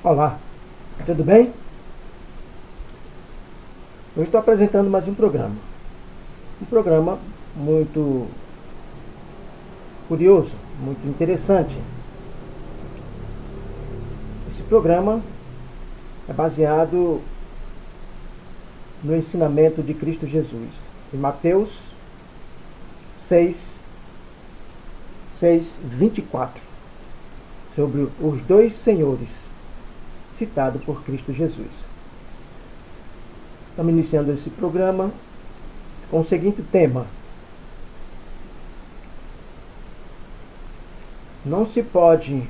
Olá, tudo bem? Eu estou apresentando mais um programa. Um programa muito curioso, muito interessante. Esse programa é baseado no ensinamento de Cristo Jesus, em Mateus 6:24, sobre os dois senhores, citado por Cristo Jesus. Estamos iniciando esse programa com o seguinte tema: não se pode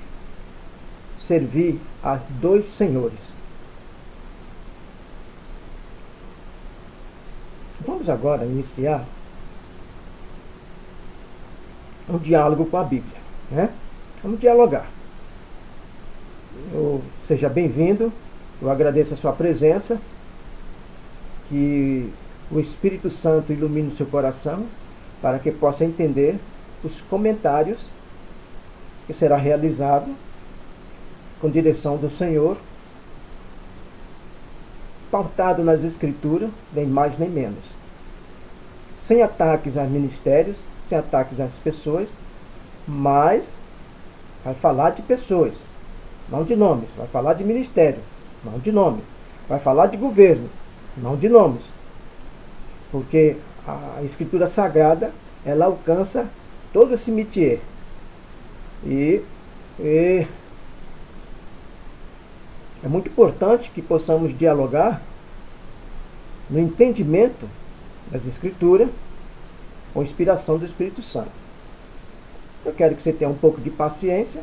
servir a dois senhores. Vamos agora iniciar um diálogo com a Bíblia, né? Vamos dialogar. Seja bem-vindo, eu agradeço a sua presença, que o Espírito Santo ilumine o seu coração para que possa entender os comentários que será realizado com direção do Senhor, pautado nas Escrituras, nem mais nem menos. Sem ataques aos ministérios, sem ataques às pessoas, mas vai falar de pessoas, não de nomes. Vai falar de ministério, não de nome. Vai falar de governo, não de nomes. Porque a Escritura Sagrada, ela alcança todo esse métier. E é muito importante que possamos dialogar no entendimento das Escrituras com inspiração do Espírito Santo. Eu quero que você tenha um pouco de paciência,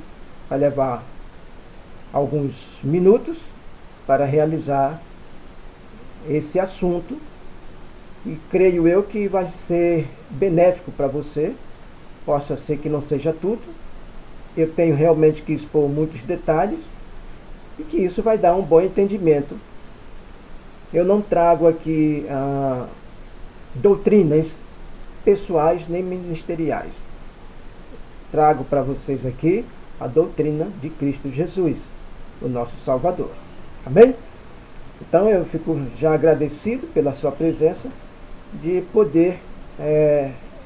vai levar alguns minutos para realizar esse assunto e creio eu que vai ser benéfico para você. Possa ser que não seja tudo, eu tenho realmente que expor muitos detalhes e que isso vai dar um bom entendimento. Eu não trago aqui doutrinas pessoais nem ministeriais. Trago para vocês aqui a doutrina de Cristo Jesus, o nosso Salvador. Amém? Então eu fico já agradecido pela sua presença, de poder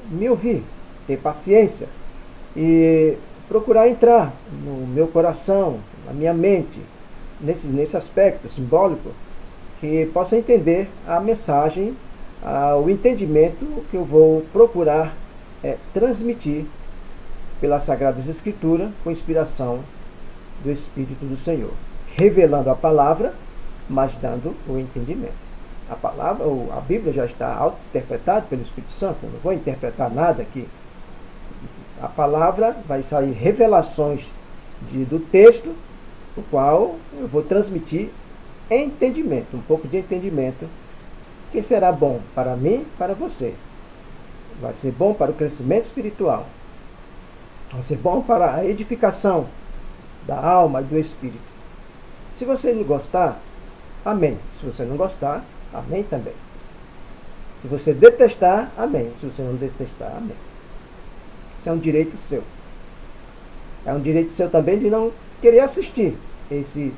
me ouvir, ter paciência e procurar entrar no meu coração, na minha mente, nesse aspecto simbólico, que possa entender a mensagem, o entendimento que eu vou procurar transmitir pelas Sagradas Escrituras, com inspiração do Espírito do Senhor, revelando a palavra, mas dando o entendimento. A palavra, a Bíblia já está auto-interpretada pelo Espírito Santo, eu não vou interpretar nada aqui. A palavra vai sair revelações do texto, o qual eu vou transmitir entendimento, um pouco de entendimento, que será bom para mim e para você. Vai ser bom para o crescimento espiritual. Vai ser bom para a edificação da alma e do espírito. Se você não gostar, amém. Se você não gostar, amém também. Se você detestar, amém. Se você não detestar, amém. Isso é um direito seu. É um direito seu também de não querer assistir esse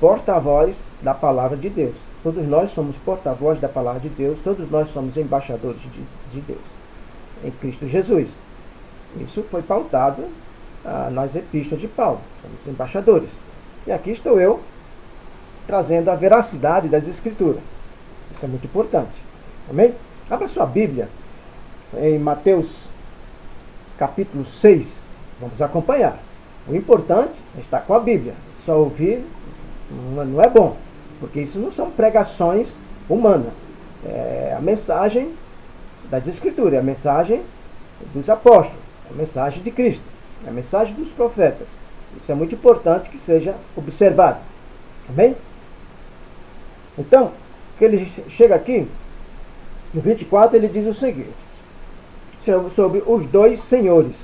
porta-voz da palavra de Deus. Todos nós somos porta-voz da palavra de Deus. Todos nós somos embaixadores de Deus em Cristo Jesus. Isso foi pautado nas epístolas de Paulo. Somos embaixadores. E aqui estou eu trazendo a veracidade das Escrituras. Isso é muito importante. Amém? Abra sua Bíblia em Mateus capítulo 6. Vamos acompanhar. O importante é estar com a Bíblia. Só ouvir não é bom, porque isso não são pregações humanas. É a mensagem das Escrituras, é a mensagem dos apóstolos, é a mensagem de Cristo, é a mensagem dos profetas. Isso é muito importante que seja observado. Amém? Então, que ele chega aqui, no 24, ele diz o seguinte, sobre os dois senhores.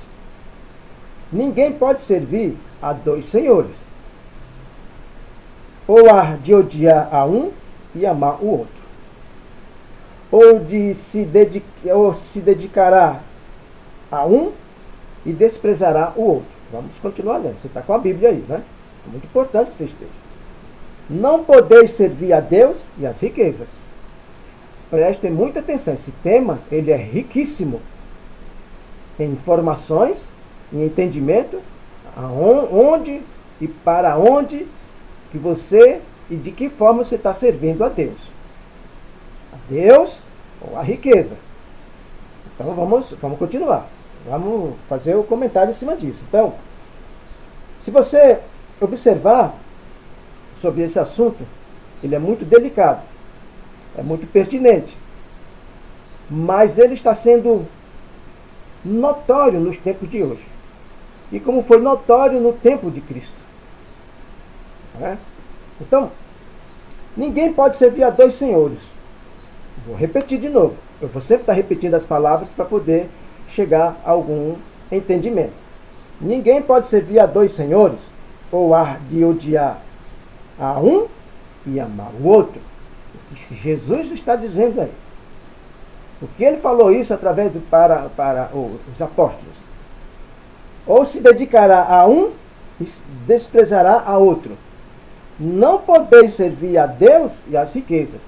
Ninguém pode servir a dois senhores. Ou há de odiar a um e amar o outro. Ou se dedicará a um e desprezará o outro. Vamos continuar lendo. Você está com a Bíblia aí, né? É muito importante que você esteja. Não podeis servir a Deus e as riquezas. Prestem muita atenção, esse tema ele é riquíssimo em informações, em entendimento, aonde e para onde que você e de que forma você está servindo a Deus. A Deus ou a riqueza. Então vamos continuar. Vamos fazer o comentário em cima disso. Então, se você observar sobre esse assunto, ele é muito delicado, é muito pertinente, mas ele está sendo notório nos tempos de hoje. E como foi notório no tempo de Cristo. Né? Então, ninguém pode servir a dois senhores. Vou repetir de novo. Eu vou sempre estar repetindo as palavras para poder chegar a algum entendimento. Ninguém pode servir a dois senhores, ou há de odiar a um e amar o outro. O que Jesus está dizendo aí. Porque ele falou isso através para os apóstolos. Ou se dedicará a um e desprezará a outro. Não podeis servir a Deus e às riquezas.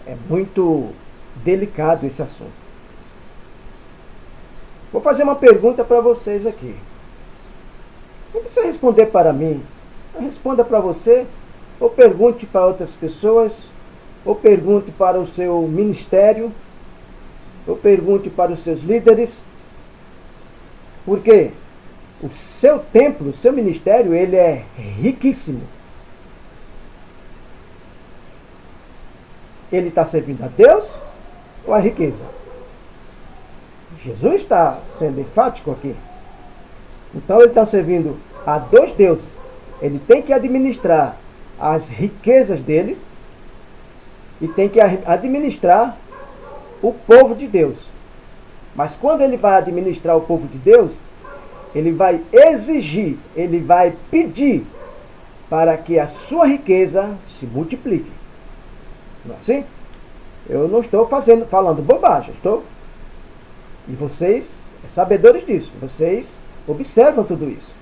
É muito delicado esse assunto. Vou fazer uma pergunta para vocês aqui. Não precisa responder para mim. Responda para você, ou pergunte para outras pessoas, ou pergunte para o seu ministério, ou pergunte para os seus líderes. Porque o seu templo, o seu ministério, ele é riquíssimo. Ele está servindo a Deus ou a riqueza? Jesus está sendo enfático aqui. Então ele está servindo a dois deuses. Ele tem que administrar as riquezas deles e tem que administrar o povo de Deus. Mas quando ele vai administrar o povo de Deus, ele vai exigir, ele vai pedir para que a sua riqueza se multiplique. Não é assim? Eu não estou falando bobagem, estou? E vocês, sabedores disso, vocês observam tudo isso.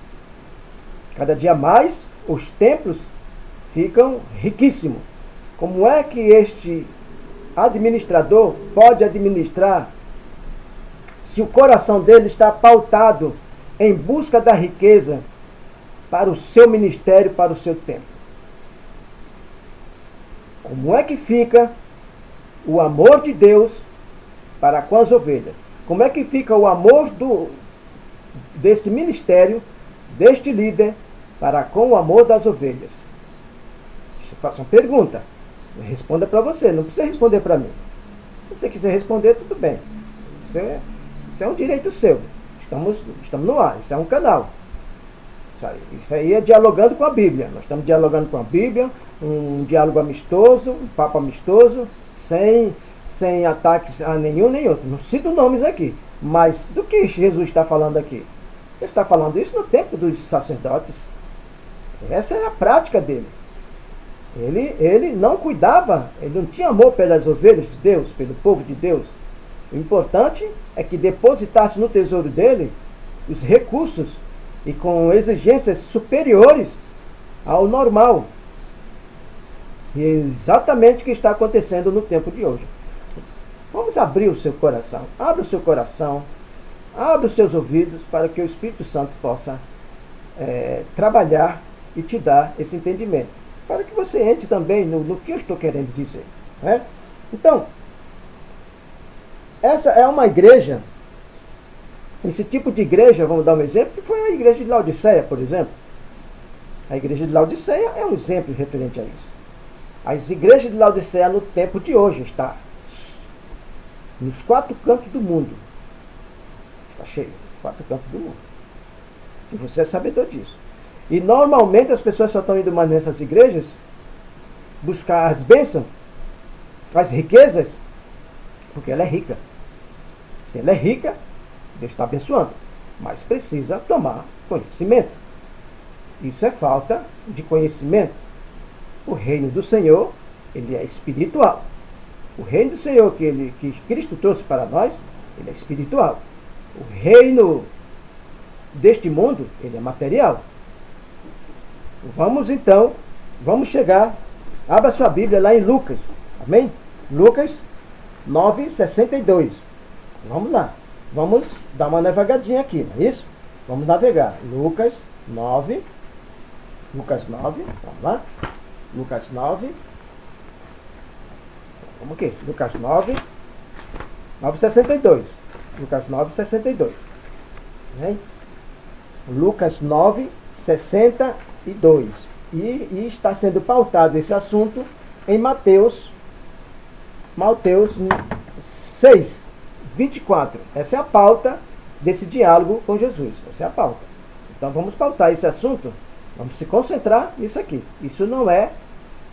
Cada dia mais os templos ficam riquíssimos. Como é que este administrador pode administrar se o coração dele está pautado em busca da riqueza para o seu ministério, para o seu templo? Como é que fica o amor de Deus para com as ovelhas? Como é que fica o amor desse ministério, deste líder, para com o amor das ovelhas? Isso faça uma pergunta. Responda para você, não precisa responder para mim. Se você quiser responder, tudo bem. Isso é um direito seu. Estamos no ar, isso é um canal. Isso aí é dialogando com a Bíblia. Nós estamos dialogando com a Bíblia, um diálogo amistoso, um papo amistoso, sem ataques a nenhum nem outro. Não cito nomes aqui. Mas do que Jesus está falando aqui? Ele está falando isso no tempo dos sacerdotes. Essa era a prática dele. Ele não cuidava, ele não tinha amor pelas ovelhas de Deus, pelo povo de Deus. O importante é que depositasse no tesouro dele os recursos e com exigências superiores ao normal. E é exatamente o que está acontecendo no tempo de hoje. Vamos abrir o seu coração. Abra o seu coração, abra os seus ouvidos para que o Espírito Santo possa trabalhar e te dar esse entendimento. Para que você entre também no que eu estou querendo dizer. Né? Então, essa é uma igreja, esse tipo de igreja, vamos dar um exemplo, que foi a igreja de Laodiceia, por exemplo. A igreja de Laodiceia é um exemplo referente a isso. As igrejas de Laodiceia no tempo de hoje está nos 4 cantos do mundo. Está cheio, nos 4 cantos do mundo. E você é sabedor disso. E normalmente as pessoas só estão indo mais nessas igrejas buscar as bênçãos, as riquezas, porque ela é rica. Se ela é rica, Deus está abençoando. Mas precisa tomar conhecimento. Isso é falta de conhecimento. O reino do Senhor, ele é espiritual. O reino do Senhor que Cristo trouxe para nós, ele é espiritual. O reino deste mundo, ele é material. vamos chegar, abra sua Bíblia lá em Lucas, amém? Lucas 9:62. Vamos lá, vamos dar uma navegadinha aqui, não é isso? Vamos navegar, Lucas 9, vamos lá, Lucas 9, vamos aqui, Lucas 9:62, Lucas 9:62, né? Lucas 9:62, e está sendo pautado esse assunto em Mateus 6:24. Essa é a pauta desse diálogo com Jesus, essa é a pauta. Então vamos pautar esse assunto, vamos se concentrar nisso aqui. Isso não é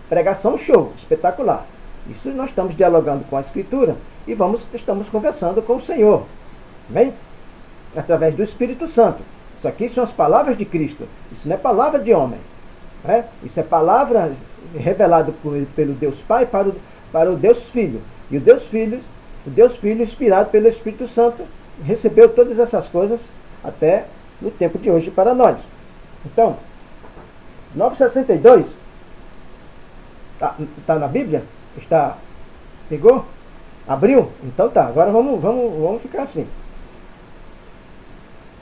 pregação show, espetacular. Isso nós estamos dialogando com a Escritura e estamos conversando com o Senhor, amém? Através do Espírito Santo. Isso aqui são as palavras de Cristo, isso não é palavra de homem, né? Isso é palavra revelada pelo Deus Pai para o Deus Filho. E o Deus Filho, inspirado pelo Espírito Santo, recebeu todas essas coisas até no tempo de hoje para nós. Então, 9:62, tá na Bíblia? Pegou? Abriu? Então tá, agora vamos ficar assim.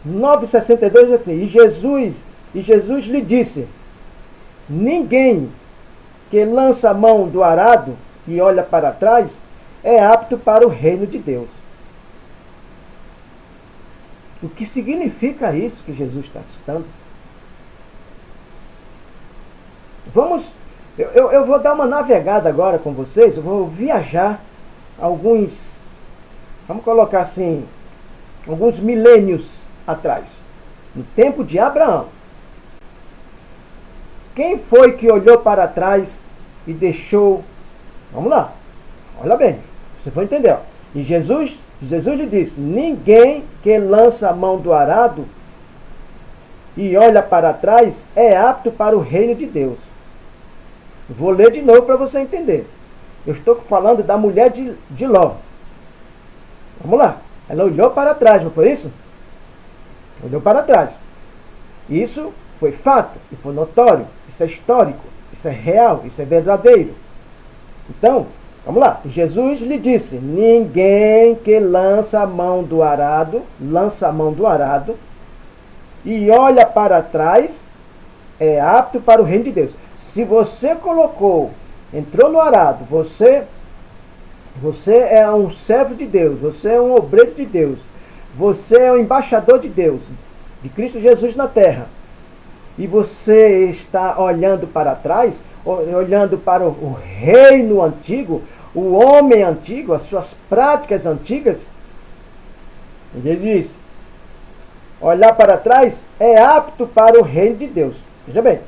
9:62 diz assim, e Jesus lhe disse, ninguém que lança a mão do arado e olha para trás é apto para o reino de Deus. O que significa isso que Jesus está citando? Eu vou dar uma navegada agora com vocês, eu vou viajar vamos colocar assim, alguns milênios atrás, no tempo de Abraão. Quem foi que olhou para trás e deixou... Vamos lá, olha bem, você vai entender. Ó. E Jesus lhe disse, ninguém que lança a mão do arado e olha para trás é apto para o reino de Deus. Vou ler de novo para você entender. Eu estou falando da mulher de Ló. Vamos lá, ela olhou para trás, não foi isso? Olhou para trás. Isso foi fato, e foi notório, isso é histórico, isso é real, isso é verdadeiro. Então, vamos lá. Jesus lhe disse, ninguém que lança a mão do arado e olha para trás é apto para o reino de Deus. Se você entrou no arado, você é um servo de Deus, você é um obreiro de Deus, você é um embaixador de Deus, de Cristo Jesus na terra, e você está olhando para trás, olhando para o reino antigo, o homem antigo, as suas práticas antigas, ele diz, olhar para trás é apto para o reino de Deus. Veja bem,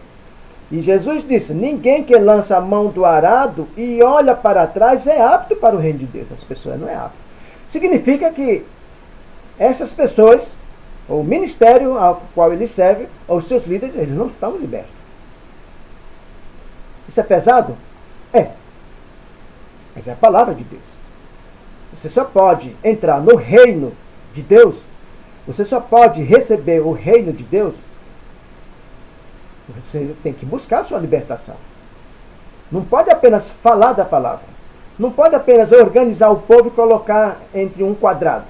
e Jesus disse, ninguém que lança a mão do arado e olha para trás é apto para o reino de Deus. As pessoas não é apto. Significa que essas pessoas, ou o ministério ao qual ele serve, ou os seus líderes, eles não estão libertos. Isso é pesado? É. Mas é a palavra de Deus. Você só pode entrar no reino de Deus, você só pode receber o reino de Deus, você tem que buscar a sua libertação. Não pode apenas falar da palavra. Não pode apenas organizar o povo e colocar entre um quadrado.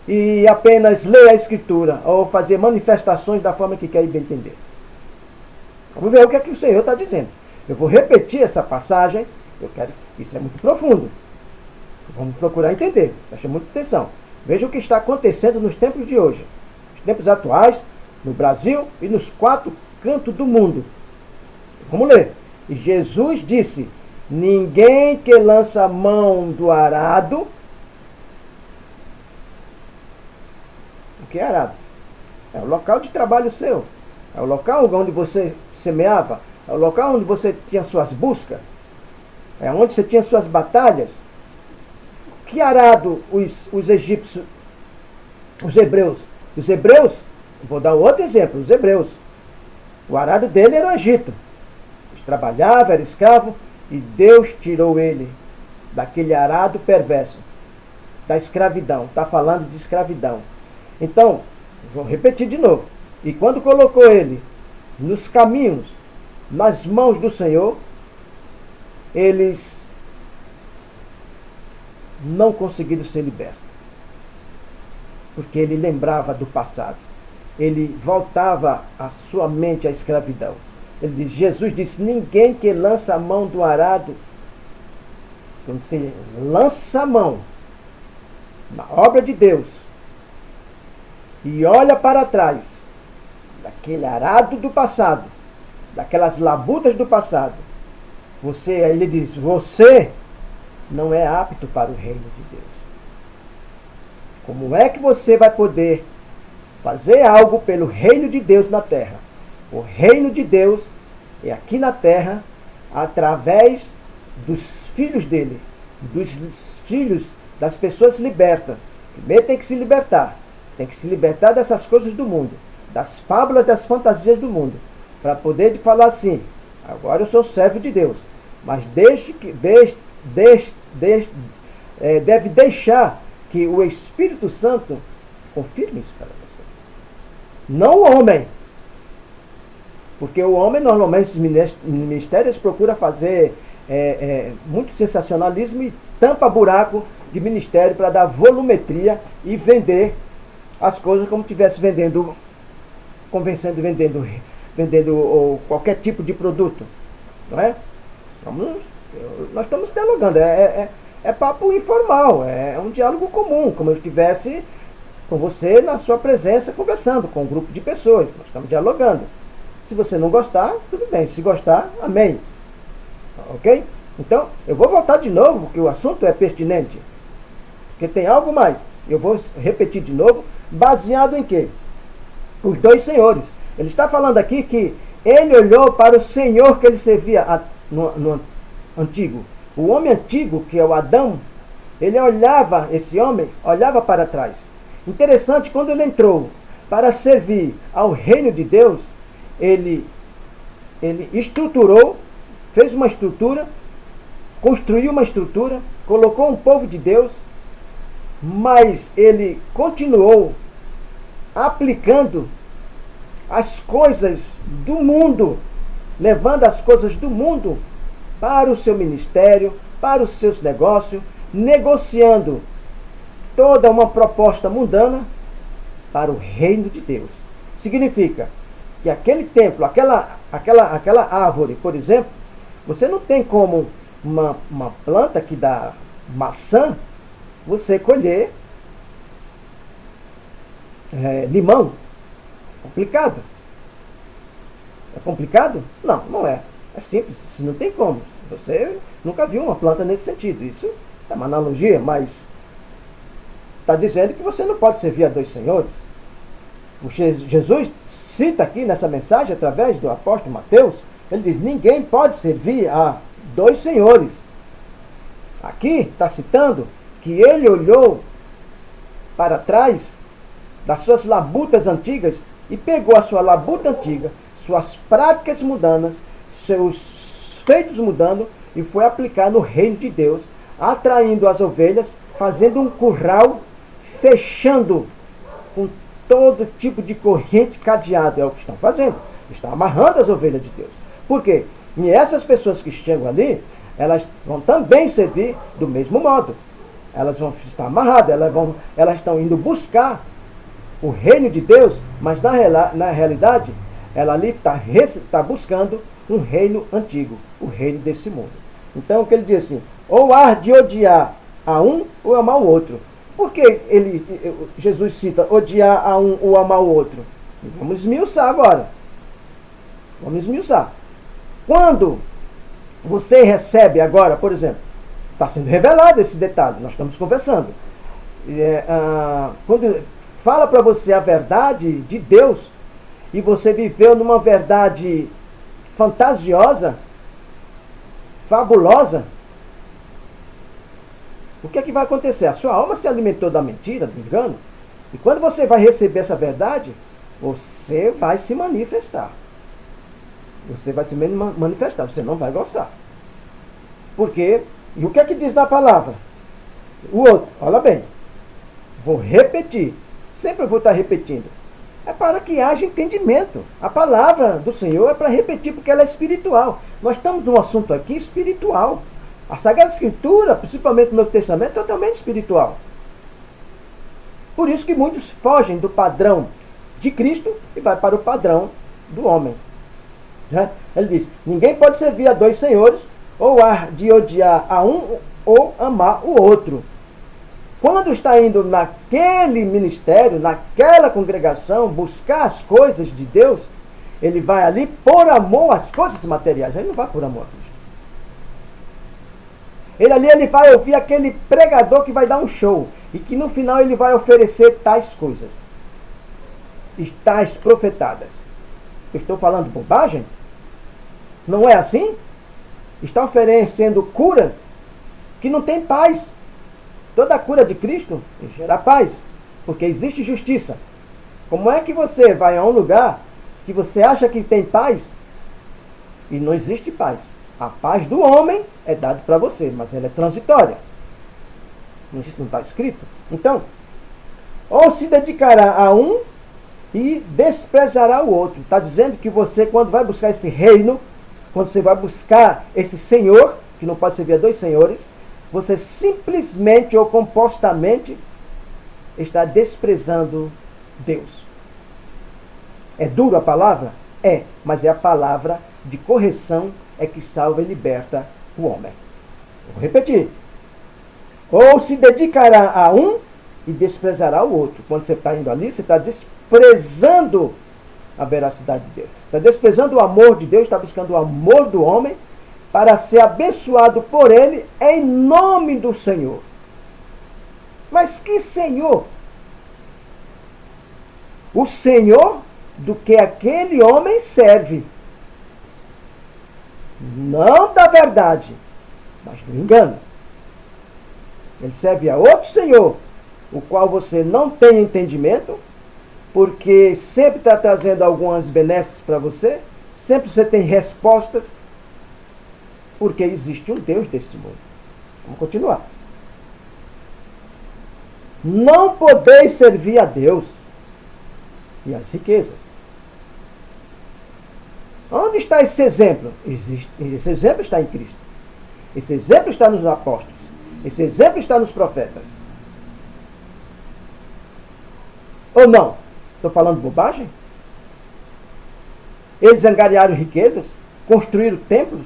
E apenas ler a Escritura ou fazer manifestações da forma que quer bem entender. Vamos ver o que é que o Senhor está dizendo. Eu vou repetir essa passagem. Isso é muito profundo. Vamos procurar entender. Preste muita atenção. Veja o que está acontecendo nos tempos de hoje. Os tempos atuais, no Brasil e nos 4 cantos do mundo. Vamos ler. E Jesus disse, ninguém que lança a mão do arado... O que é arado? É o local de trabalho seu. É o local onde você semeava. É o local onde você tinha suas buscas. É onde você tinha suas batalhas. Que arado os egípcios, os hebreus? Os hebreus, vou dar outro exemplo, os hebreus. O arado dele era o Egito. Ele trabalhava, era escravo, e Deus tirou ele daquele arado perverso, da escravidão. Está falando de escravidão. Então, vou repetir de novo. E quando colocou ele nos caminhos, nas mãos do Senhor, eles não conseguiram ser libertos. Porque ele lembrava do passado. Ele voltava a sua mente à escravidão. Ele diz, Jesus disse, ninguém que lança a mão do arado, quando se lança a mão na obra de Deus e olha para trás daquele arado do passado, daquelas labutas do passado, ele diz, você não é apto para o reino de Deus. Como é que você vai poder fazer algo pelo reino de Deus na terra? O reino de Deus é aqui na terra através dos filhos dele, dos filhos das pessoas libertas. Primeiro tem que se libertar dessas coisas do mundo, das fábulas, das fantasias do mundo, para poder falar assim, agora eu sou servo de Deus, mas deve deixar que o Espírito Santo confirme isso para você. Não o homem. Porque o homem, normalmente, os ministérios procuram fazer muito sensacionalismo e tampa buraco de ministério para dar volumetria e vender as coisas como se estivesse vendendo, convencendo, vendendo ou qualquer tipo de produto. Não é? Nós estamos dialogando. É papo informal, é um diálogo comum, como eu estivesse com você na sua presença, conversando com um grupo de pessoas. Nós estamos dialogando. Se você não gostar, tudo bem. Se gostar, amém. Ok? Então, eu vou voltar de novo, porque o assunto é pertinente. Porque tem algo mais. Eu vou repetir de novo, baseado em quê? Os dois senhores. Ele está falando aqui que ele olhou para o Senhor que ele servia no antigo. O homem antigo, que é o Adão, esse homem olhava para trás. Interessante, quando ele entrou para servir ao reino de Deus, ele estruturou, fez uma estrutura, construiu uma estrutura, colocou um povo de Deus, mas ele continuou aplicando as coisas do mundo, levando as coisas do mundo para o seu ministério, para os seus negócios, negociando toda uma proposta mundana para o reino de Deus. Significa que aquele templo, aquela árvore, por exemplo, você não tem como uma planta que dá maçã, você colher limão. Complicado. É complicado? Não, não é. É simples, não tem como. Você nunca viu uma planta nesse sentido. Isso é uma analogia, mas está dizendo que você não pode servir a dois senhores. Jesus cita aqui nessa mensagem, através do apóstolo Mateus, ele diz, ninguém pode servir a dois senhores. Aqui está citando que ele olhou para trás das suas labutas antigas e pegou a sua labuta antiga, suas práticas mundanas, seus feitos mudando e foi aplicar no reino de Deus, atraindo as ovelhas, fazendo um curral, fechando com todo tipo de corrente cadeado. É o que estão fazendo. Estão amarrando as ovelhas de Deus. Por quê? E essas pessoas que chegam ali, elas vão também servir do mesmo modo. Elas vão estar amarradas, elas estão indo buscar o reino de Deus, mas na realidade, ela ali está buscando um reino antigo, o reino desse mundo. Então, o que ele diz assim, ou há de odiar a um ou amar o outro. Por que Jesus cita odiar a um ou amar o outro? Vamos esmiuçar agora. Vamos esmiuçar. Quando você recebe agora, por exemplo, está sendo revelado esse detalhe, nós estamos conversando. Quando fala para você a verdade de Deus, e você viveu numa verdade fantasiosa, fabulosa, o que é que vai acontecer? A sua alma se alimentou da mentira, do engano, e quando você vai receber essa verdade, você vai se manifestar. Você vai se manifestar, você não vai gostar. Por quê? E o que é que diz na palavra? O outro, olha bem, vou repetir, sempre eu vou estar repetindo. É para que haja entendimento. A palavra do Senhor é para repetir, porque ela é espiritual. Nós estamos num assunto aqui espiritual. A Sagrada Escritura, principalmente no Novo Testamento, é totalmente espiritual. Por isso que muitos fogem do padrão de Cristo e vai para o padrão do homem. Ele diz, ninguém pode servir a dois senhores, ou há de odiar a um ou amar o outro. Quando está indo naquele ministério, naquela congregação, buscar as coisas de Deus, ele vai ali por amor às coisas materiais. Ele não vai por amor a Cristo. Ele vai ouvir aquele pregador que vai dar um show. E que no final ele vai oferecer tais coisas. Tais profetadas. Eu estou falando bobagem? Não é assim? Está oferecendo curas que não tem paz. Toda a cura de Cristo gera paz, porque existe justiça. Como é que você vai a um lugar que você acha que tem paz e não existe paz? A paz do homem é dada para você, mas ela é transitória. Isso não está escrito. Então, ou se dedicará a um e desprezará o outro. Está dizendo que você, quando vai buscar esse reino, quando você vai buscar esse senhor, que não pode servir a dois senhores, você simplesmente ou compostamente está desprezando Deus. É duro a palavra? É, mas é a palavra de correção é que salva e liberta o homem. Vou repetir. Ou se dedicará a um e desprezará o outro. Quando você está indo ali, você está desprezando a veracidade de Deus. Está desprezando o amor de Deus, está buscando o amor do homem para ser abençoado por ele em nome do Senhor. Mas que Senhor? O Senhor do que aquele homem serve. Não da verdade, mas do engano. Ele serve a outro Senhor, o qual você não tem entendimento, porque sempre está trazendo algumas benesses para você, sempre você tem respostas, porque existe um Deus desse mundo. Vamos continuar. Não podeis servir a Deus e as riquezas. Onde está esse exemplo? Esse exemplo está em Cristo. Esse exemplo está nos apóstolos. Esse exemplo está nos profetas. Ou não? Estou falando bobagem? Eles angariaram riquezas? Construíram templos?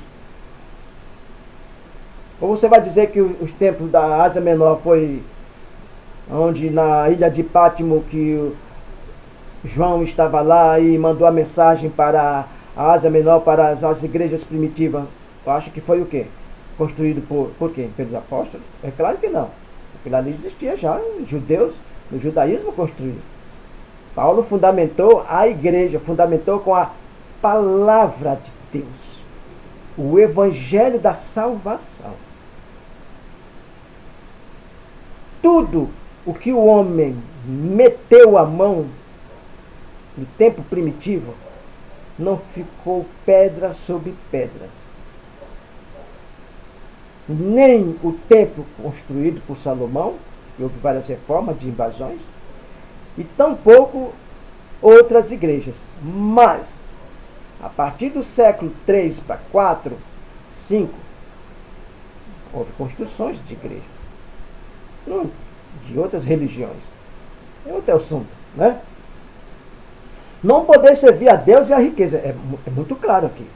Ou você vai dizer que os templos da Ásia Menor foi onde na ilha de Pátimo que João estava lá e mandou a mensagem para a Ásia Menor, para as igrejas primitivas? Eu acho que foi o quê? Construído por quem? Pelos apóstolos? É claro que não. Aquilo ali existia já, os judeus, no judaísmo construíram. Paulo fundamentou a igreja, fundamentou com a palavra de Deus, o evangelho da salvação. Tudo o que o homem meteu a mão no tempo primitivo, não ficou pedra sobre pedra. Nem o templo construído por Salomão, e houve várias reformas de invasões, e tampouco outras igrejas. Mas, a partir do século 3 para 4, 5, houve construções de igreja. De outras religiões. É outro assunto, né? Não poder servir a Deus e a riqueza. É muito claro aqui.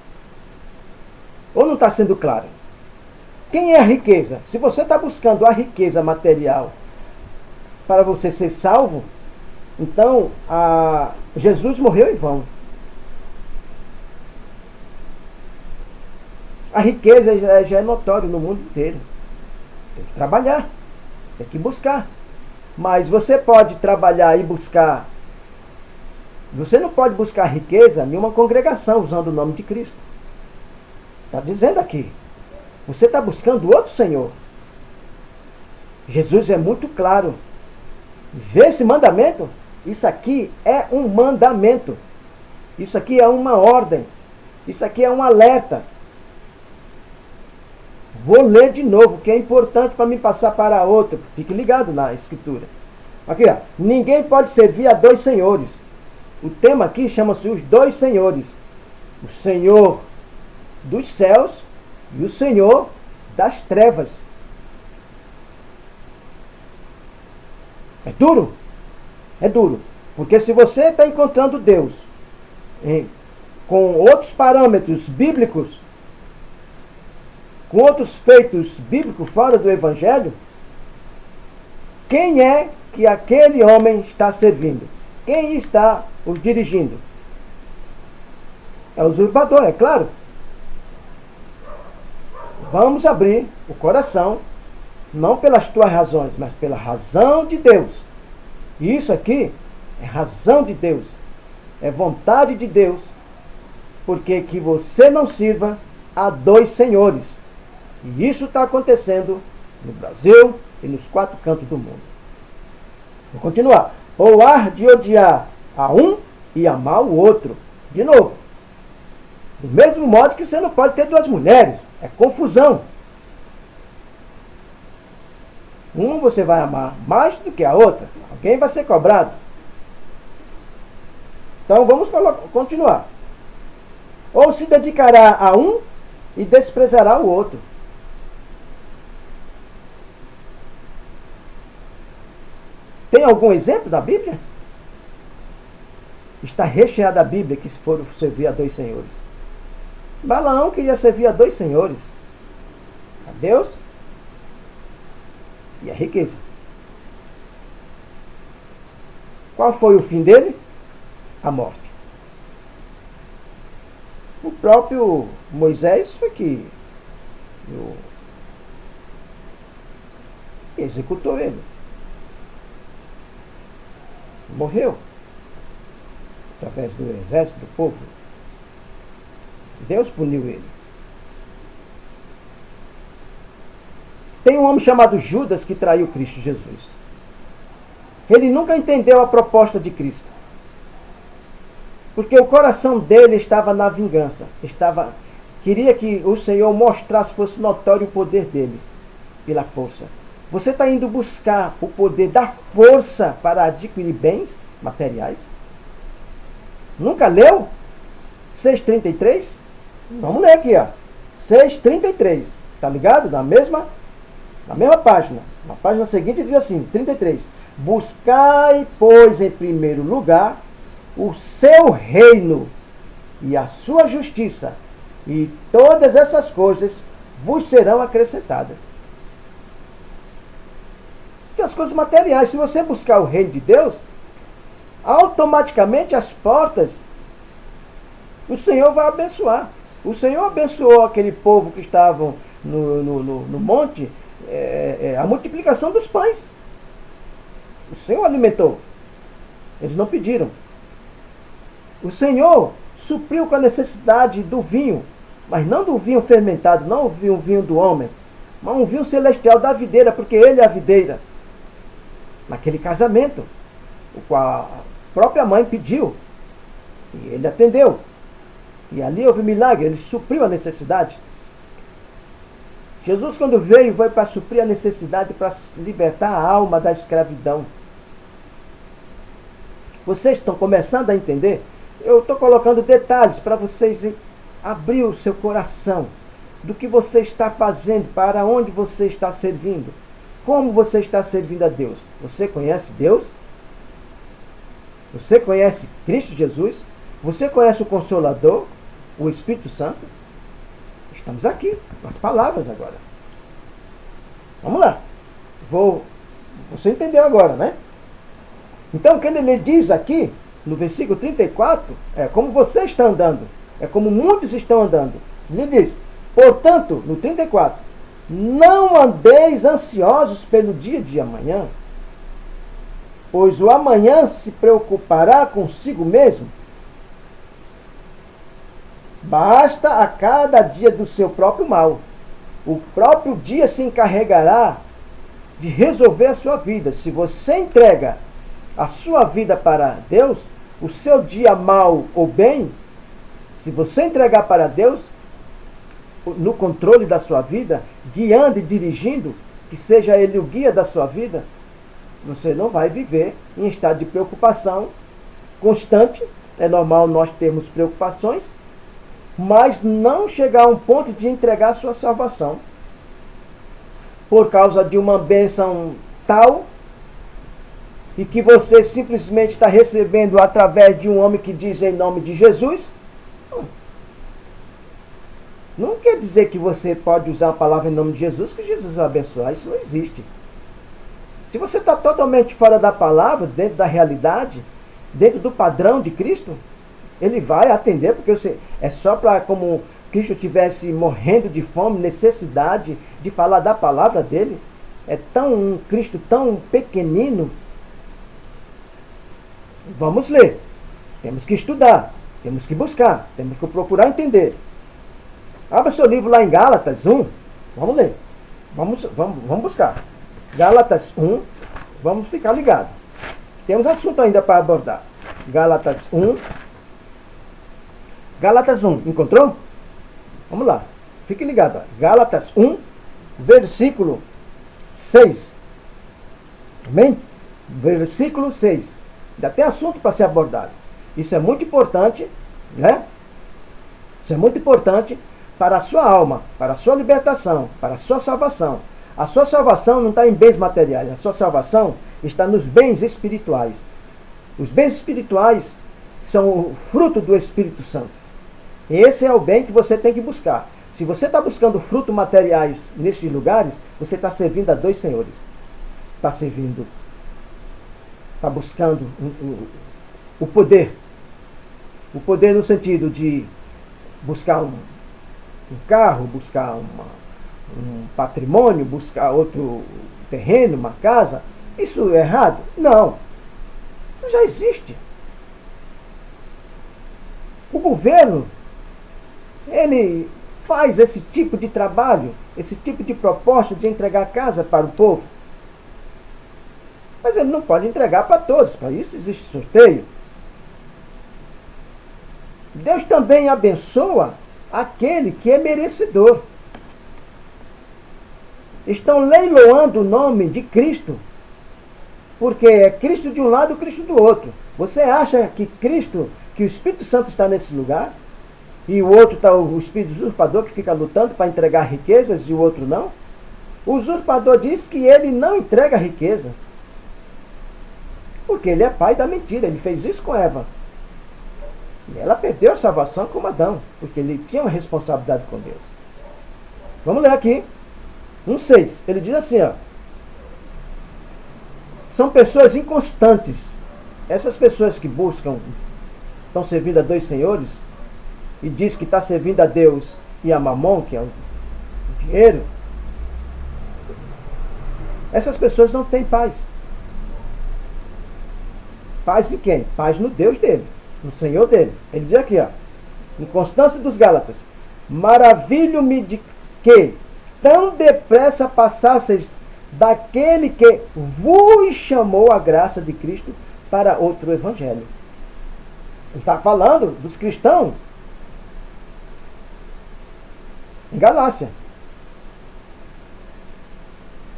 Ou não está sendo claro? Quem é a riqueza? Se você está buscando a riqueza material para você ser salvo, então Jesus morreu em vão. A riqueza já é notório no mundo inteiro. Tem que trabalhar, tem que buscar. Mas você pode trabalhar e buscar. Você não pode buscar riqueza em uma congregação usando o nome de Cristo. Está dizendo aqui. Você está buscando outro Senhor. Jesus é muito claro. Vê esse mandamento? Isso aqui é um mandamento. Isso aqui é uma ordem. Isso aqui é um alerta. Vou ler de novo, que é importante para me passar para outro. Fique ligado na escritura. Aqui, ó. Ninguém pode servir a dois senhores. O tema aqui chama-se os dois senhores. O Senhor dos céus e o Senhor das trevas. É duro? É duro. Porque se você está encontrando Deus com outros parâmetros bíblicos, com outros feitos bíblicos fora do Evangelho, quem é que aquele homem está servindo? Quem está os dirigindo? É o usurpador, é claro. Vamos abrir o coração, não pelas tuas razões, mas pela razão de Deus. E isso aqui é razão de Deus, é vontade de Deus, porque que você não sirva a dois senhores. E isso está acontecendo no Brasil e nos quatro cantos do mundo. Vou continuar. Ou há de odiar a um e amar o outro. De novo. Do mesmo modo que você não pode ter duas mulheres. É confusão. Um você vai amar mais do que a outra. Alguém vai ser cobrado. Então vamos continuar. Ou se dedicará a um e desprezará o outro. Tem algum exemplo da Bíblia? Está recheada a Bíblia que se for servir a dois senhores. Balaão queria servir a dois senhores. A Deus e a riqueza. Qual foi o fim dele? A morte. O próprio Moisés foi que executou ele. Morreu. Através do exército, do povo. Deus puniu ele. Tem um homem chamado Judas que traiu Cristo Jesus. Ele nunca entendeu a proposta de Cristo. Porque o coração dele estava na vingança. Queria que o Senhor mostrasse, fosse notório o poder dele, pela força. Você está indo buscar o poder da força para adquirir bens materiais? Nunca leu? 6,33? Vamos ler aqui, ó. 6,33. Tá ligado? Na mesma página. Na página seguinte diz assim, 33. Buscai, pois, em primeiro lugar, o seu reino e a sua justiça, e todas essas coisas vos serão acrescentadas. As coisas materiais, se você buscar o reino de Deus, automaticamente as portas, o Senhor vai abençoar. O Senhor abençoou aquele povo que estavam no monte, a multiplicação dos pães. O Senhor alimentou. Eles não pediram. O Senhor supriu com a necessidade do vinho, mas não do vinho fermentado, não o vinho do homem, mas um vinho celestial da videira, porque Ele é a videira. Naquele casamento, o qual a própria mãe pediu, e Ele atendeu. E ali houve milagre, Ele supriu a necessidade. Jesus, quando veio para suprir a necessidade, para libertar a alma da escravidão. Vocês estão começando a entender? Eu estou colocando detalhes para vocês abrir o seu coração do que você está fazendo, para onde você está servindo, como você está servindo a Deus. Você conhece Deus? Você conhece Cristo Jesus? Você conhece o Consolador, o Espírito Santo? Estamos aqui, com as palavras agora. Vamos lá. Você entendeu agora, né? Então, quando ele diz aqui, no versículo 34, é como você está andando. É como muitos estão andando. Ele diz, portanto, no 34, não andeis ansiosos pelo dia de amanhã, pois o amanhã se preocupará consigo mesmo. Basta a cada dia do seu próprio mal. O próprio dia se encarregará de resolver a sua vida. Se você entrega a sua vida para Deus, o seu dia mal ou bem, se você entregar para Deus, no controle da sua vida, guiando e dirigindo, que seja Ele o guia da sua vida, você não vai viver em estado de preocupação constante, é normal nós termos preocupações, mas não chegar a um ponto de entregar a sua salvação por causa de uma bênção tal e que você simplesmente está recebendo através de um homem que diz em nome de Jesus. Não quer dizer que você pode usar a palavra em nome de Jesus, que Jesus vai abençoar. Isso não existe. Se você está totalmente fora da palavra, dentro da realidade, dentro do padrão de Cristo, Ele vai atender, porque você, é só para como Cristo estivesse morrendo de fome, necessidade de falar da palavra dele. É um Cristo tão pequenino. Vamos ler. Temos que estudar. Temos que buscar. Temos que procurar entender. Abra seu livro lá em Gálatas 1. Vamos ler. Vamos buscar. Gálatas 1. Vamos ficar ligados. Temos assunto ainda para abordar. Gálatas 1. Gálatas 1. Encontrou? Vamos lá. Fique ligado. Gálatas 1, versículo 6. Amém? Versículo 6. Ainda tem assunto para ser abordado. Isso é muito importante, né? Isso é muito importante para a sua alma, para a sua libertação, para a sua salvação. A sua salvação não está em bens materiais. A sua salvação está nos bens espirituais. Os bens espirituais são o fruto do Espírito Santo. Esse é o bem que você tem que buscar. Se você está buscando frutos materiais nestes lugares, você está servindo a dois senhores. Está buscando o poder. O poder no sentido de buscar um carro, buscar um patrimônio, buscar outro terreno, uma casa. Isso é errado? Não. Isso já existe. O governo, ele faz esse tipo de trabalho, esse tipo de proposta de entregar casa para o povo. Mas ele não pode entregar para todos, para isso existe sorteio. Deus também abençoa aquele que é merecedor. Estão leiloando o nome de Cristo, porque é Cristo de um lado e Cristo do outro. Você acha que que o Espírito Santo está nesse lugar? E o outro está o espírito usurpador que fica lutando para entregar riquezas e o outro não? O usurpador diz que ele não entrega riqueza. Porque ele é pai da mentira. Ele fez isso com Eva. E ela perdeu a salvação como Adão. Porque ele tinha uma responsabilidade com Deus. Vamos ler aqui. 1,6. Ele diz assim, ó. São pessoas inconstantes. Essas pessoas que buscam, estão servindo a dois senhores, e diz que está servindo a Deus e a Mamon, que é o dinheiro, essas pessoas não têm paz. Paz em quem? Paz no Deus dele, no Senhor dele. Ele diz aqui, ó, em Constância dos Gálatas: maravilho-me de que tão depressa passasseis daquele que vos chamou a graça de Cristo para outro evangelho. Ele está falando dos cristãos em Galácia.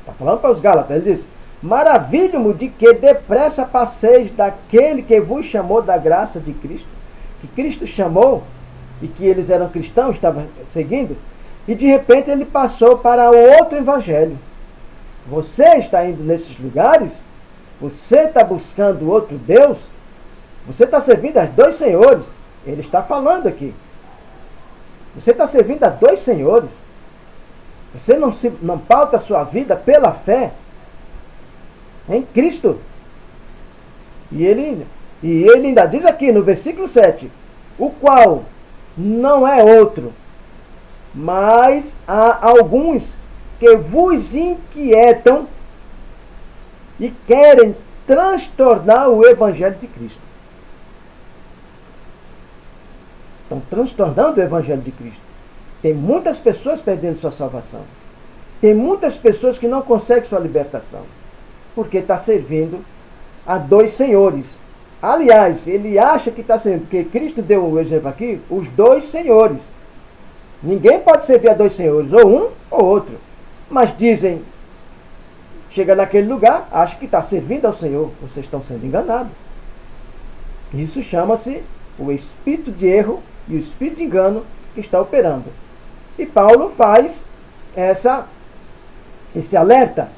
Está falando para os Gálatas. Ele diz: maravilho-me de que depressa passeis daquele que vos chamou da graça de Cristo, que Cristo chamou e que eles eram cristãos, estavam seguindo, e de repente ele passou para outro evangelho. Você está indo nesses lugares, você está buscando outro Deus, você está servindo a dois senhores. Ele está falando aqui. Você está servindo a dois senhores. Você não pauta a sua vida pela fé em Cristo. E ele ainda diz aqui no versículo 7, o qual não é outro, mas há alguns que vos inquietam e querem transtornar o evangelho de Cristo. Estão transtornando o evangelho de Cristo. Tem muitas pessoas perdendo sua salvação. Tem muitas pessoas que não conseguem sua libertação. Porque está servindo a dois senhores. Aliás, ele acha que está servindo, porque Cristo deu o exemplo aqui, os dois senhores. Ninguém pode servir a dois senhores, ou um ou outro. Mas dizem, chega naquele lugar, acha que está servindo ao Senhor. Vocês estão sendo enganados. Isso chama-se o espírito de erro e o espírito de engano que está operando. E Paulo faz esse alerta.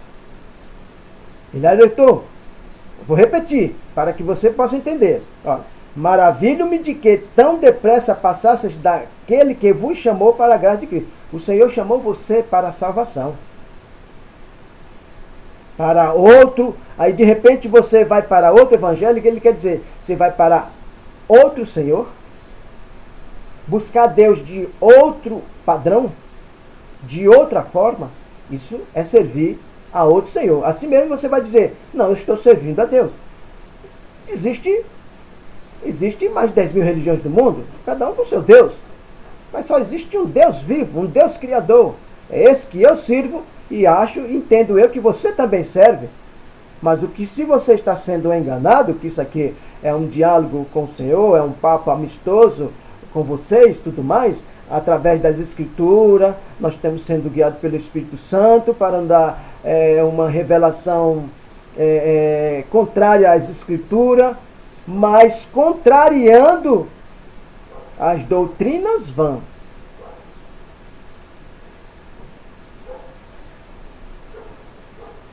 Ele alertou. Vou repetir, para que você possa entender. Olha, maravilho-me de que tão depressa passasseis daquele que vos chamou para a graça de Cristo. O Senhor chamou você para a salvação. Para outro, aí de repente você vai para outro evangelho, que ele quer dizer, você vai para outro Senhor, buscar Deus de outro padrão, de outra forma, isso é servir a outro Senhor. Assim mesmo você vai dizer, não, eu estou servindo a Deus. Existe mais de 10 mil religiões do mundo, cada um com seu Deus. Mas só existe um Deus vivo, um Deus criador. É esse que eu sirvo e entendo eu que você também serve. Mas se você está sendo enganado, que isso aqui é um diálogo com o Senhor, é um papo amistoso com vocês, tudo mais, através das Escrituras, nós estamos sendo guiados pelo Espírito Santo para dar uma revelação contrária às Escrituras, mas contrariando as doutrinas vãs.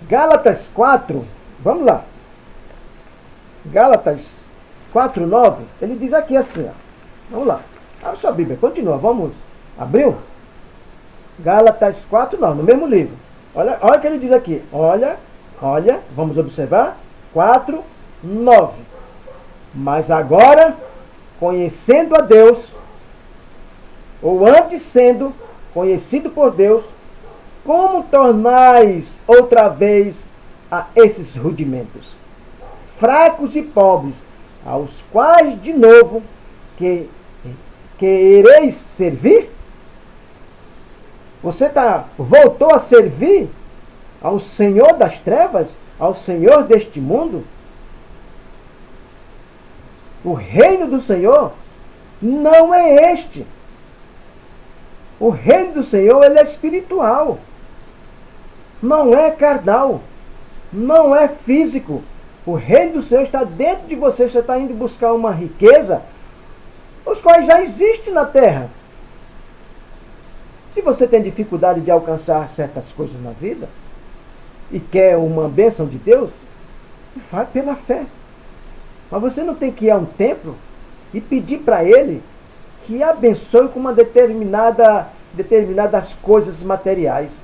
Gálatas 4, vamos lá. Gálatas 4:9, ele diz aqui assim, ó. Vamos lá. Abre sua Bíblia, continua, vamos. Abriu? Gálatas 4:9, no mesmo livro. Olha o que ele diz aqui. Olha, vamos observar. 4:9. Mas agora, conhecendo a Deus, ou antes sendo conhecido por Deus, como tornais outra vez a esses rudimentos, fracos e pobres, aos quais de novo que ireis servir? Você voltou a servir ao Senhor das trevas, ao Senhor deste mundo? O reino do Senhor não é este. O reino do Senhor, ele é espiritual. Não é carnal. Não é físico. O reino do Senhor está dentro de você. Você está indo buscar uma riqueza, os quais já existem na terra. Se você tem dificuldade de alcançar certas coisas na vida e quer uma bênção de Deus, faz pela fé. Mas você não tem que ir a um templo e pedir para Ele que abençoe com uma determinadas coisas materiais.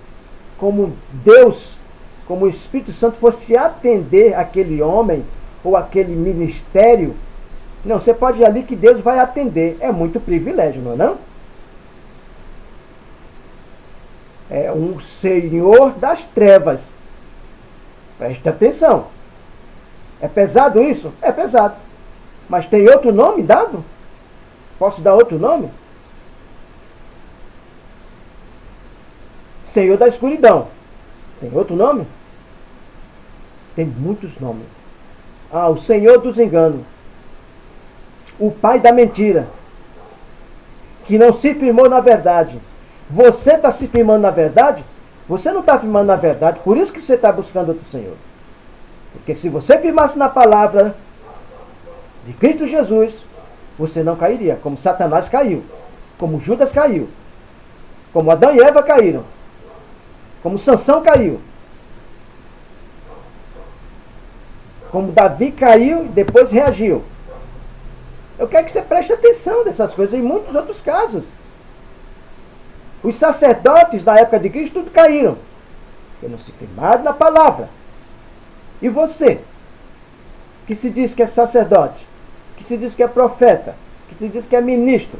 Como Deus, como o Espírito Santo fosse atender aquele homem ou aquele ministério. Não, você pode ir ali que Deus vai atender. É muito privilégio, não é não? É um Senhor das trevas. Preste atenção. É pesado isso? É pesado. Mas tem outro nome dado? Posso dar outro nome? Senhor da escuridão. Tem outro nome? Tem muitos nomes. O Senhor dos enganos. O pai da mentira. Que não se firmou na verdade. Você está se firmando na verdade? Você não está firmando na verdade. Por isso que você está buscando outro Senhor. Porque se você firmasse na palavra de Cristo Jesus, você não cairia. Como Satanás caiu. Como Judas caiu. Como Adão e Eva caíram. Como Sansão caiu. Como Davi caiu e depois reagiu. Eu quero que você preste atenção nessas coisas, em muitos outros casos. Os sacerdotes da época de Cristo tudo caíram. Porque não se firmaram na palavra. E você, que se diz que é sacerdote, que se diz que é profeta, que se diz que é ministro,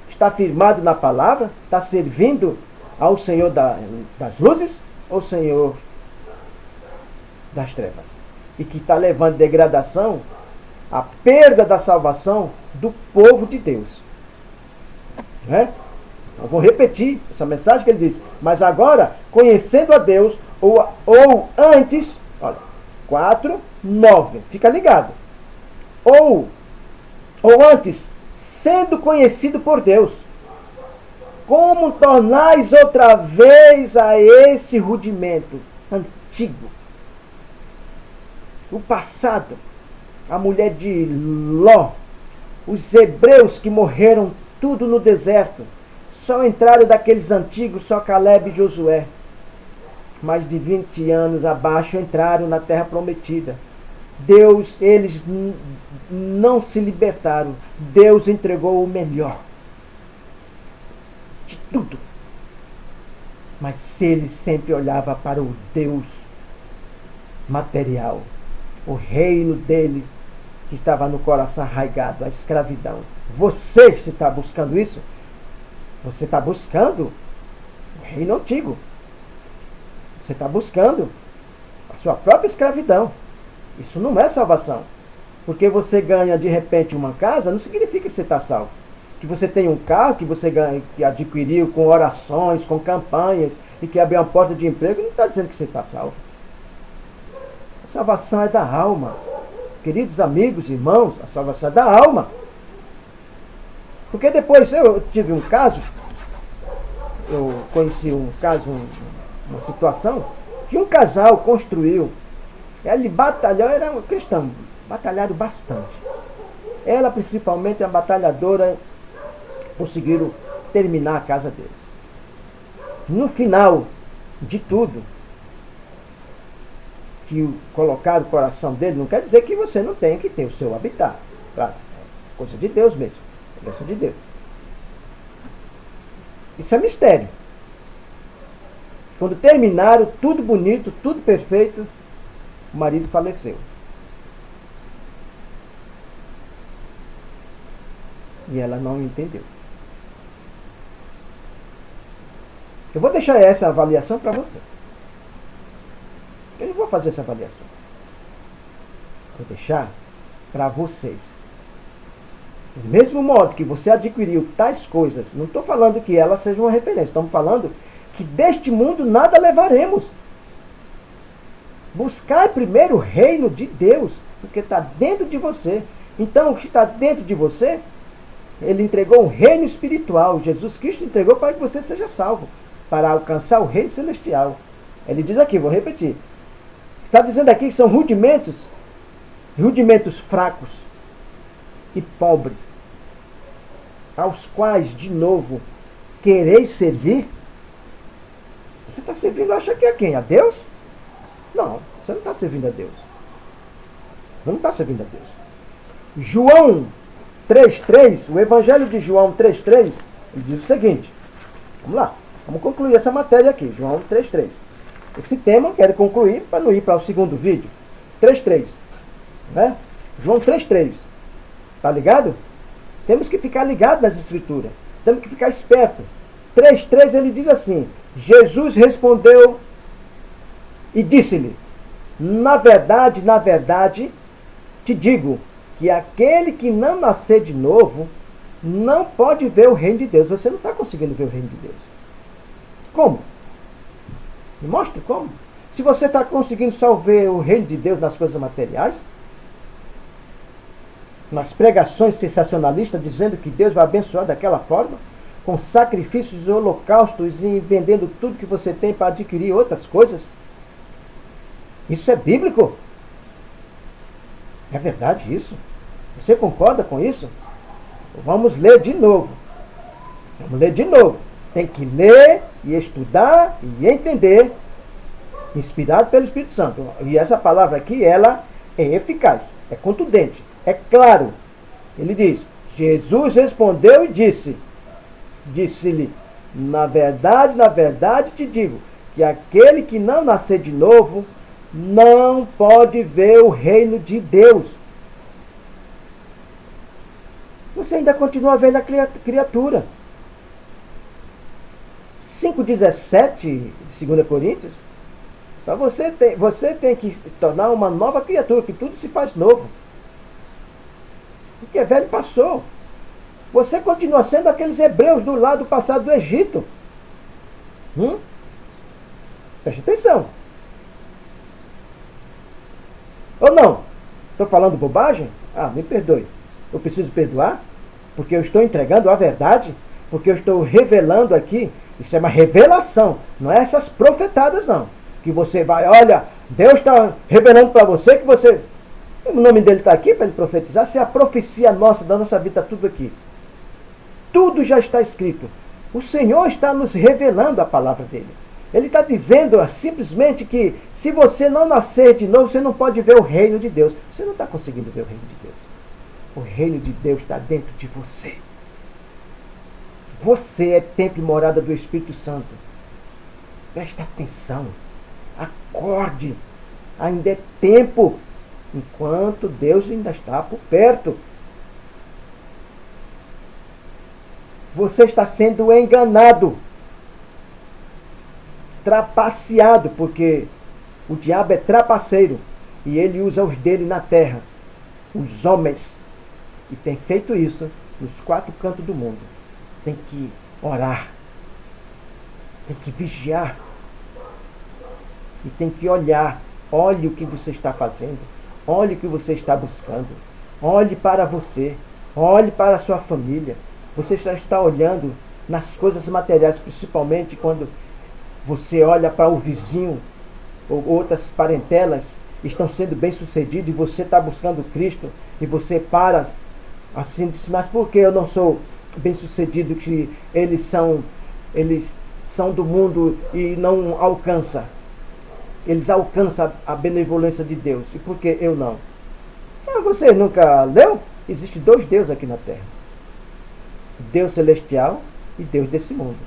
está firmado na palavra? Está servindo ao Senhor das luzes ou Senhor das trevas? E que está levando degradação, a perda da salvação do povo de Deus. Né? Eu vou repetir essa mensagem que ele diz. Mas agora, conhecendo a Deus, ou antes, olha, 4:9, fica ligado. Ou antes, sendo conhecido por Deus, como tornais outra vez a esse rudimento antigo, o passado, a mulher de Ló, os hebreus que morreram tudo no deserto. Só entraram daqueles antigos, só Caleb e Josué. Mais de 20 anos abaixo entraram na terra prometida. Deus, eles não se libertaram. Deus entregou o melhor de tudo. Mas ele sempre olhava para o Deus material, o reino dele que estava no coração arraigado, a escravidão. Você está buscando isso? Você está buscando o reino antigo. Você está buscando a sua própria escravidão. Isso não é salvação. Porque você ganha de repente uma casa, não significa que você está salvo. Que você tem um carro que você ganha, que adquiriu com orações, com campanhas, e que abriu uma porta de emprego, não está dizendo que você está salvo. A salvação é da alma. Queridos amigos, irmãos, a salvação é da alma. Porque depois eu tive um caso, eu conheci um caso, uma situação, que um casal construiu. Ele batalhou, era um cristão, batalharam bastante. Ela, principalmente, a batalhadora, conseguiram terminar a casa deles. No final de tudo, que colocaram o coração dele, não quer dizer que você não tenha que ter o seu habitat. Claro, é coisa de Deus mesmo, é bênção de Deus. Isso é mistério. Quando terminaram, tudo bonito, tudo perfeito, o marido faleceu. E ela não entendeu. Eu vou deixar essa avaliação para vocês. Eu não vou fazer essa avaliação. Vou deixar para vocês. Do mesmo modo que você adquiriu tais coisas, não estou falando que elas sejam uma referência, estamos falando que deste mundo nada levaremos. Buscai primeiro o reino de Deus, porque está dentro de você. Então, o que está dentro de você, ele entregou um reino espiritual. Jesus Cristo entregou para que você seja salvo, para alcançar o reino celestial. Ele diz aqui, vou repetir. Está dizendo aqui que são rudimentos fracos e pobres, aos quais, de novo, quereis servir. Você está servindo, acha que é quem? A Deus? Não, você não está servindo a Deus. Você não está servindo a Deus. João 3,3, o Evangelho de João 3,3, ele diz o seguinte. Vamos lá, vamos concluir essa matéria aqui, João 3,3. Esse tema eu quero concluir para não ir para o segundo vídeo. 3,3. Né? João 3,3. Tá ligado? Temos que ficar ligado nas escrituras. Temos que ficar esperto. 3,3 ele diz assim: Jesus respondeu e disse-lhe: na verdade, te digo que aquele que não nascer de novo não pode ver o reino de Deus. Você não está conseguindo ver o reino de Deus. Como? Me mostre como. Se você está conseguindo só ver o reino de Deus nas coisas materiais, nas pregações sensacionalistas dizendo que Deus vai abençoar daquela forma, com sacrifícios e holocaustos e vendendo tudo que você tem para adquirir outras coisas, isso é bíblico? É verdade isso? Você concorda com isso? Vamos ler de novo. Vamos ler de novo. Tem que ler e estudar e entender, inspirado pelo Espírito Santo. E essa palavra aqui, ela é eficaz, é contundente, é claro. Ele diz: Jesus respondeu e disse-lhe, na verdade te digo, que aquele que não nascer de novo, não pode ver o reino de Deus. Você ainda continua a velha criatura. 5,17 de 2 Coríntios, para você tem que tornar uma nova criatura, que tudo se faz novo. O que é velho passou. Você continua sendo aqueles hebreus do lado passado do Egito. Preste atenção. Ou não? Estou falando bobagem? Ah, me perdoe. Eu preciso perdoar? Porque eu estou entregando a verdade? Porque eu estou revelando aqui. Isso é uma revelação. Não é essas profetadas, não. Que você vai, olha, Deus está revelando para você que você... O nome dele está aqui para ele profetizar. Se a profecia nossa, da nossa vida, está tudo aqui. Tudo já está escrito. O Senhor está nos revelando a palavra dele. Ele está dizendo simplesmente que se você não nascer de novo, você não pode ver o reino de Deus. Você não está conseguindo ver o reino de Deus. O reino de Deus está dentro de você. Você é templo e morada do Espírito Santo. Preste atenção. Acorde. Ainda é tempo. Enquanto Deus ainda está por perto. Você está sendo enganado. Trapaceado, porque o diabo é trapaceiro. E ele usa os dele na terra. Os homens. E tem feito isso nos 4 cantos do mundo. Tem que orar. Tem que vigiar. E tem que olhar. Olhe o que você está fazendo. Olhe o que você está buscando. Olhe para você. Olhe para a sua família. Você já está olhando nas coisas materiais, principalmente quando você olha para o vizinho ou outras parentelas estão sendo bem-sucedidos e você está buscando Cristo e você para assim, diz, mas por que eu não sou bem-sucedido, que eles são do mundo e não alcançam? Eles alcançam a benevolência de Deus. E por que eu não? Você nunca leu? Existem 2 deuses aqui na terra. Deus celestial e Deus desse mundo.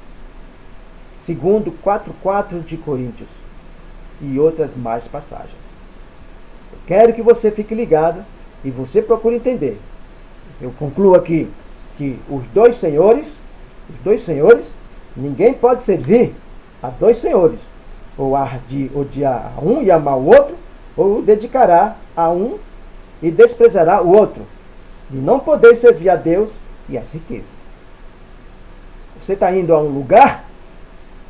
Segundo 4:4 de Coríntios. E outras mais passagens. Eu quero que você fique ligado e você procure entender. Eu concluo aqui que os dois senhores, ninguém pode servir a 2 senhores. Ou há de odiar a um e amar o outro, ou dedicará a um e desprezará o outro. E não poder servir a Deus e as riquezas. Você está indo a um lugar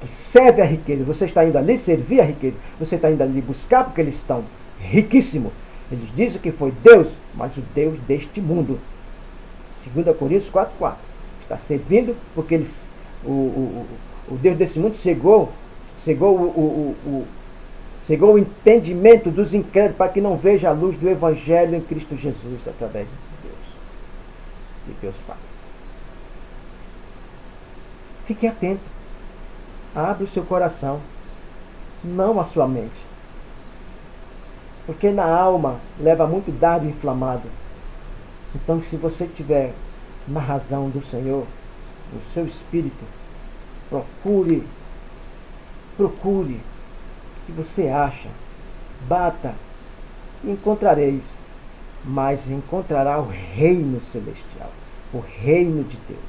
que serve a riqueza. Você está indo ali servir a riqueza. Você está indo ali buscar porque eles estão riquíssimos. Eles dizem que foi Deus, mas o Deus deste mundo. 2 Coríntios 4:4. Está servindo porque eles, o Deus desse mundo cegou o entendimento dos incrédulos para que não veja a luz do Evangelho em Cristo Jesus através de Deus Pai. Fique atento. Abre o seu coração, não a sua mente. Porque na alma leva muito dardo inflamado. Então, se você tiver na razão do Senhor, no seu espírito, procure o que você acha, bata e encontrareis, mas encontrará o reino celestial, o reino de Deus,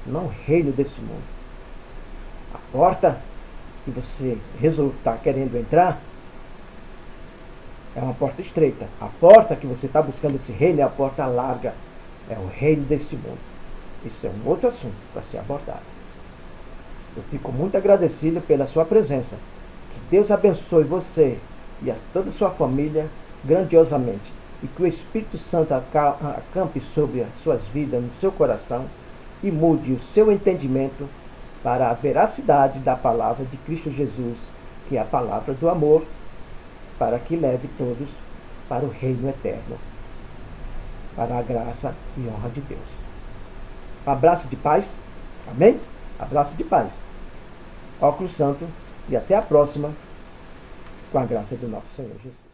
não o reino desse mundo. A porta que você está querendo entrar é uma porta estreita. A porta que você está buscando esse reino é a porta larga, é o reino desse mundo. Isso é um outro assunto para ser abordado. Eu fico muito agradecido pela sua presença. Que Deus abençoe você e toda a sua família grandiosamente. E que o Espírito Santo acampe sobre as suas vidas, no seu coração, e mude o seu entendimento para a veracidade da palavra de Cristo Jesus, que é a palavra do amor, para que leve todos para o reino eterno, para a graça e honra de Deus. Abraço de paz. Amém? Abraço de paz. Óculos Santo e até a próxima, com a graça do nosso Senhor Jesus.